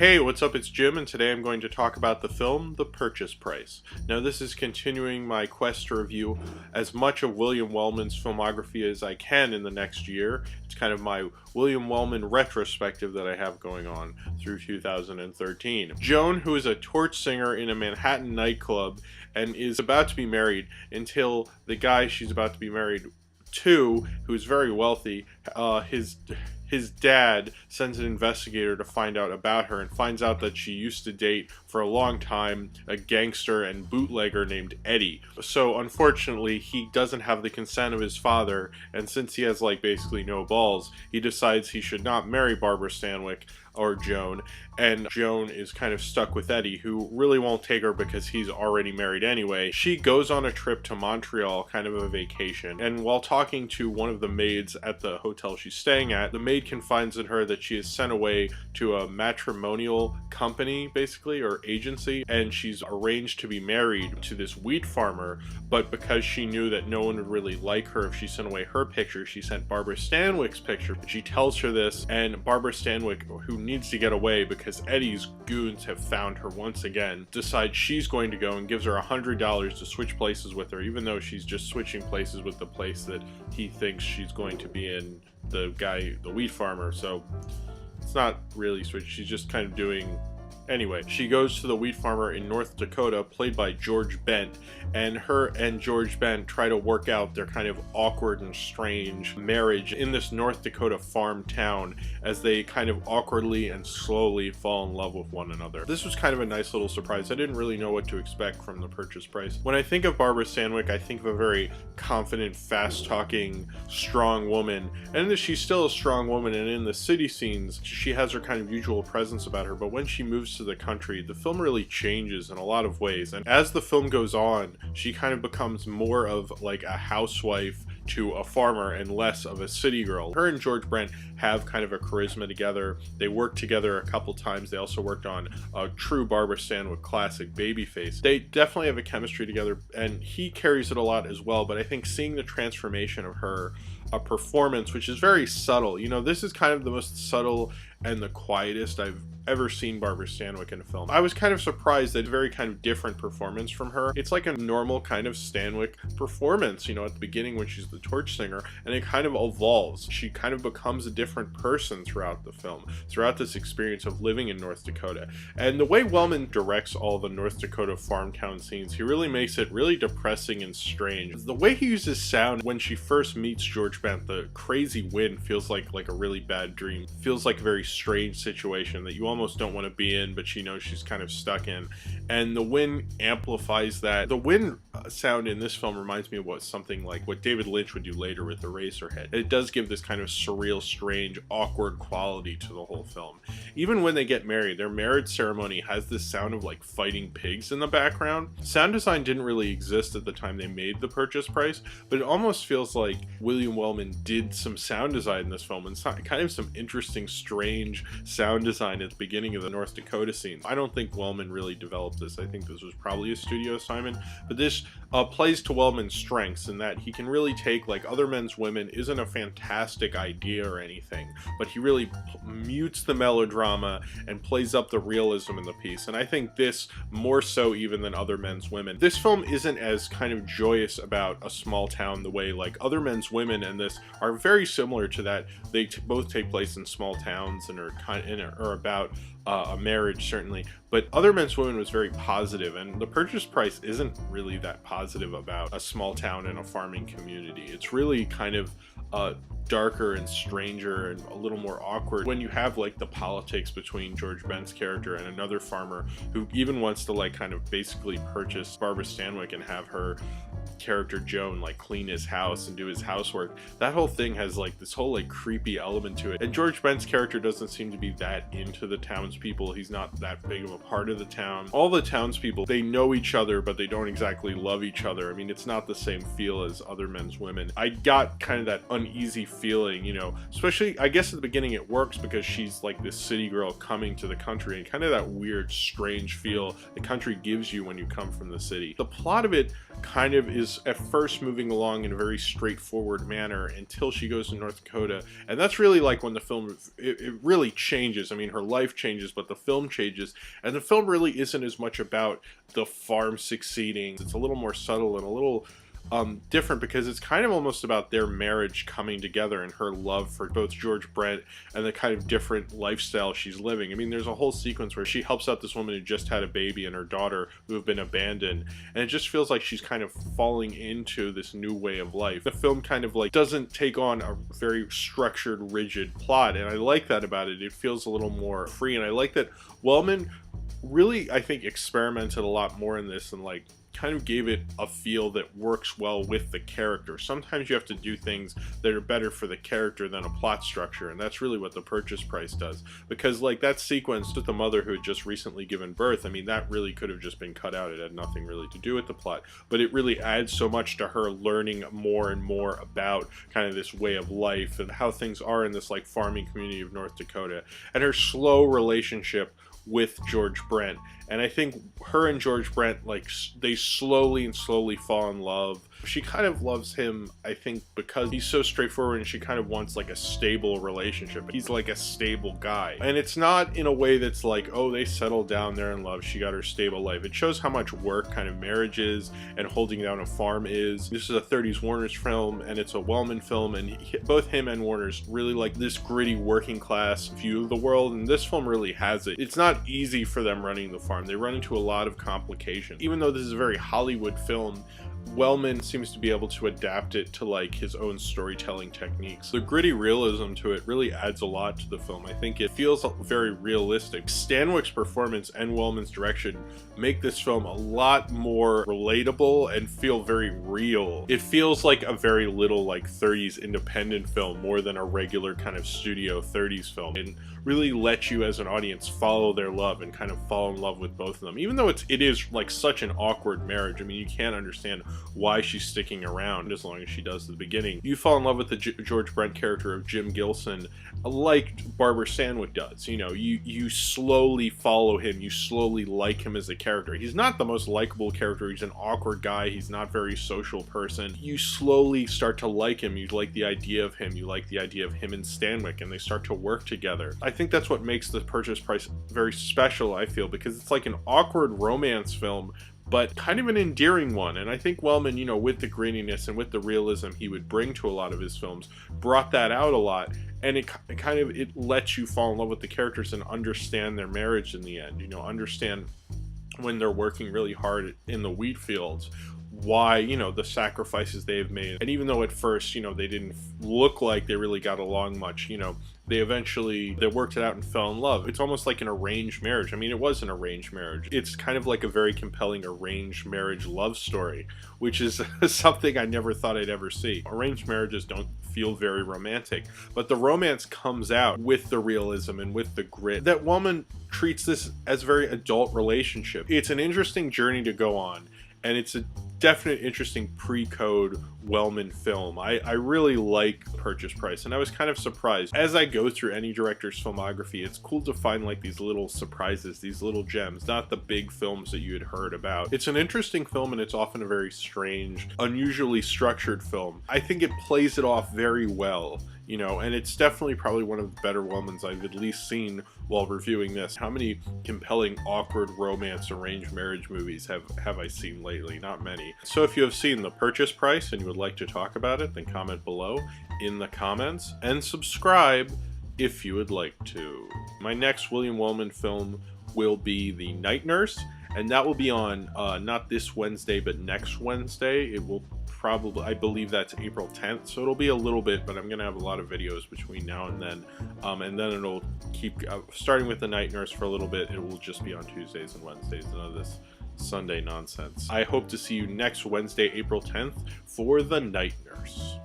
Hey, what's up? It's Jim, and today I'm going to talk about the film The Purchase Price. Now, this is continuing my quest to review as much of William Wellman's filmography as I can in the next year. It's kind of my William Wellman retrospective that I have going on through 2013. Joan, who is a torch singer in a Manhattan nightclub and is about to be married until the guy she's about to be married to, who's very wealthy, his dad sends an investigator to find out about her and finds out that she used to date for a long time a gangster and bootlegger named Eddie. So unfortunately, he doesn't have the consent of his father, and since he has basically no balls, he decides he should not marry Barbara Stanwyck or Joan, and Joan is kind of stuck with Eddie, who really won't take her because he's already married anyway. She goes on a trip to Montreal, kind of a vacation, and while talking to one of the maids at the hotel she's staying at, the maid confides in her that she is sent away to a matrimonial company, basically, or agency, and she's arranged to be married to this wheat farmer, but because she knew that no one would really like her if she sent away her picture, she sent Barbara Stanwyck's picture. She tells her this, and Barbara Stanwyck, who needs to get away because Eddie's goons have found her once again, decides she's going to go and gives her $100 to switch places with her, even though she's just switching places with the place that he thinks she's going to be in, the wheat farmer. So it's not really switch, she's just kind of doing. Anyway, she goes to the wheat farmer in North Dakota, played by George Bent, and her and George Bent try to work out their kind of awkward and strange marriage in this North Dakota farm town as they kind of awkwardly and slowly fall in love with one another. This was kind of a nice little surprise. I didn't really know what to expect from The Purchase Price. When I think of Barbara Stanwyck, I think of a very confident, fast-talking, strong woman, and she's still a strong woman, and in the city scenes, she has her kind of usual presence about her, but when she moves to the country, the film really changes in a lot of ways, and as the film goes on, she kind of becomes more of like a housewife to a farmer and less of a city girl. Her and George Brent have kind of a charisma together. They worked together a couple times. They also worked on a true Barbara Stanwyck classic, Babyface. They definitely have a chemistry together, and he carries it a lot as well, but I think seeing the transformation of her performance, which is very subtle, this is kind of the most subtle and the quietest I've ever seen Barbara Stanwyck in a film. I was kind of surprised that very kind of different performance from her. It's like a normal kind of Stanwyck performance, at the beginning when she's the torch singer, and it kind of evolves. She kind of becomes a different person throughout the film, throughout this experience of living in North Dakota. And the way Wellman directs all the North Dakota farm town scenes, he really makes it really depressing and strange. The way he uses sound when she first meets George Bent, the crazy wind feels like a really bad dream. Feels like a very strange situation that you almost don't want to be in, but she knows she's kind of stuck in, and the wind amplifies that. The wind sound in this film reminds me of something like what David Lynch would do later with Eraserhead. It does give this kind of surreal, strange, awkward quality to the whole film. Even when they get married, their marriage ceremony has this sound of fighting pigs in the background. Sound design didn't really exist at the time they made The Purchase Price, but it almost feels like William Wellman did some sound design in this film, and kind of some interesting, strange sound design at the beginning of the North Dakota scene. I don't think Wellman really developed this. I think this was probably a studio assignment, but this plays to Wellman's strengths in that he can really take Other Men's Women isn't a fantastic idea or anything, but he really mutes the melodrama and plays up the realism in the piece, and I think this more so even than Other Men's Women. This film isn't as kind of joyous about a small town the way Other Men's Women and this are very similar to that. They both take place in small towns and are about a marriage, certainly, but Other Men's Women was very positive, and The Purchase Price isn't really that positive about a small town and a farming community. It's really kind of darker and stranger and a little more awkward when you have the politics between George Bent's character and another farmer who even wants to kind of basically purchase Barbara Stanwyck and have her character Joan clean his house and do his housework. That whole thing has this whole creepy element to it, and George Bent's character doesn't seem to be that into the townspeople. He's not that big of a part of the town. All the townspeople, they know each other, but they don't exactly love each other. I mean, it's not the same feel as Other Men's Women. I got kind of that uneasy feeling, especially I guess at the beginning it works because she's this city girl coming to the country, and kind of that weird, strange feel the country gives you when you come from the city. The plot of it kind of is is at first moving along in a very straightforward manner until she goes to North Dakota, and that's really like when the film it really changes. I mean, her life changes, but the film changes, and the film really isn't as much about the farm succeeding. It's a little more subtle and a little different, because it's kind of almost about their marriage coming together and her love for both George Brent and the kind of different lifestyle she's living. I mean, there's a whole sequence where she helps out this woman who just had a baby and her daughter who have been abandoned, and it just feels like she's kind of falling into this new way of life. The film kind of like doesn't take on a very structured, rigid plot, and I like that about it. It feels a little more free, and I like that Wellman really, I think, experimented a lot more in this and like kind of gave it a feel that works well with the character. Sometimes you have to do things that are better for the character than a plot structure, and that's really what The Purchase Price does. Because like that sequence with the mother who had just recently given birth, I mean, that really could have just been cut out. It had nothing really to do with the plot, but it really adds so much to her learning more and more about kind of this way of life and how things are in this like farming community of North Dakota, and her slow relationship with George Brent. And I think her and George Brent, like, they slowly fall in love. She kind of loves him, I think, because he's so straightforward, and she kind of wants like a stable relationship. He's like a stable guy, and it's not in a way that's like, oh, they settled down, they're in love, she got her stable life. It shows how much work kind of marriage is and holding down a farm is. This is a 30s Warner's film, and it's a Wellman film, and both him and Warner's really like this gritty working class view of the world, and this film really has it. It's not easy for them running the farm. They run into a lot of complications. Even though this is a very Hollywood film, Wellman seems to be able to adapt it to like his own storytelling techniques. The gritty realism to it really adds a lot to the film. I think it feels very realistic. Stanwyck's performance and Wellman's direction make this film a lot more relatable and feel very real. It feels like a very little like 30s independent film more than a regular kind of studio 30s film, and really let you as an audience follow their love and kind of fall in love with both of them. Even though it is like such an awkward marriage. I mean, you can't understand why she's sticking around as long as she does at the beginning. You fall in love with the George Brent character of Jim Gilson like Barbara Stanwyck does. You know, you slowly follow him, you slowly like him as a character. He's not the most likable character, he's an awkward guy, he's not a very social person. You slowly start to like him, you like the idea of him, you like the idea of him and Stanwyck, and they start to work together. I think that's what makes The Purchase Price very special, I feel, because it's like an awkward romance film, but kind of an endearing one. And I think Wellman, you know, with the grittiness and with the realism he would bring to a lot of his films, brought that out a lot, and it lets you fall in love with the characters and understand their marriage in the end. You know, understand when they're working really hard in the wheat fields, why, you know, the sacrifices they've made. And even though at first, you know, they didn't look like they really got along much, you know, they worked it out and fell in love. It's almost like an arranged marriage. I mean, it was an arranged marriage. It's kind of like a very compelling arranged marriage love story, which is something I never thought I'd ever see. Arranged marriages don't feel very romantic, but the romance comes out with the realism and with the grit. That woman treats this as a very adult relationship. It's an interesting journey to go on, and it's a definite interesting pre-code Wellman film. I really like Purchase Price, and I was kind of surprised. As I go through any director's filmography, it's cool to find like these little surprises, these little gems, not the big films that you had heard about. It's an interesting film, and it's often a very strange, unusually structured film. I think it plays it off very well, you know, and it's definitely probably one of the better Wellmans I've at least seen while reviewing this. How many compelling, awkward romance arranged marriage movies have I seen lately? Not many. So if you have seen The Purchase Price and you would like to talk about it, then comment below in the comments, and subscribe if you would like to. My next William Wellman film will be The Night Nurse, and that will be on not this Wednesday but next Wednesday. It will probably, I believe that's April 10th, so it'll be a little bit, but I'm gonna have a lot of videos between now and then it'll keep starting with The Night Nurse for a little bit. It will just be on Tuesdays and Wednesdays, none of this Sunday nonsense. I hope to see you next Wednesday, April 10th for The Night Nurse.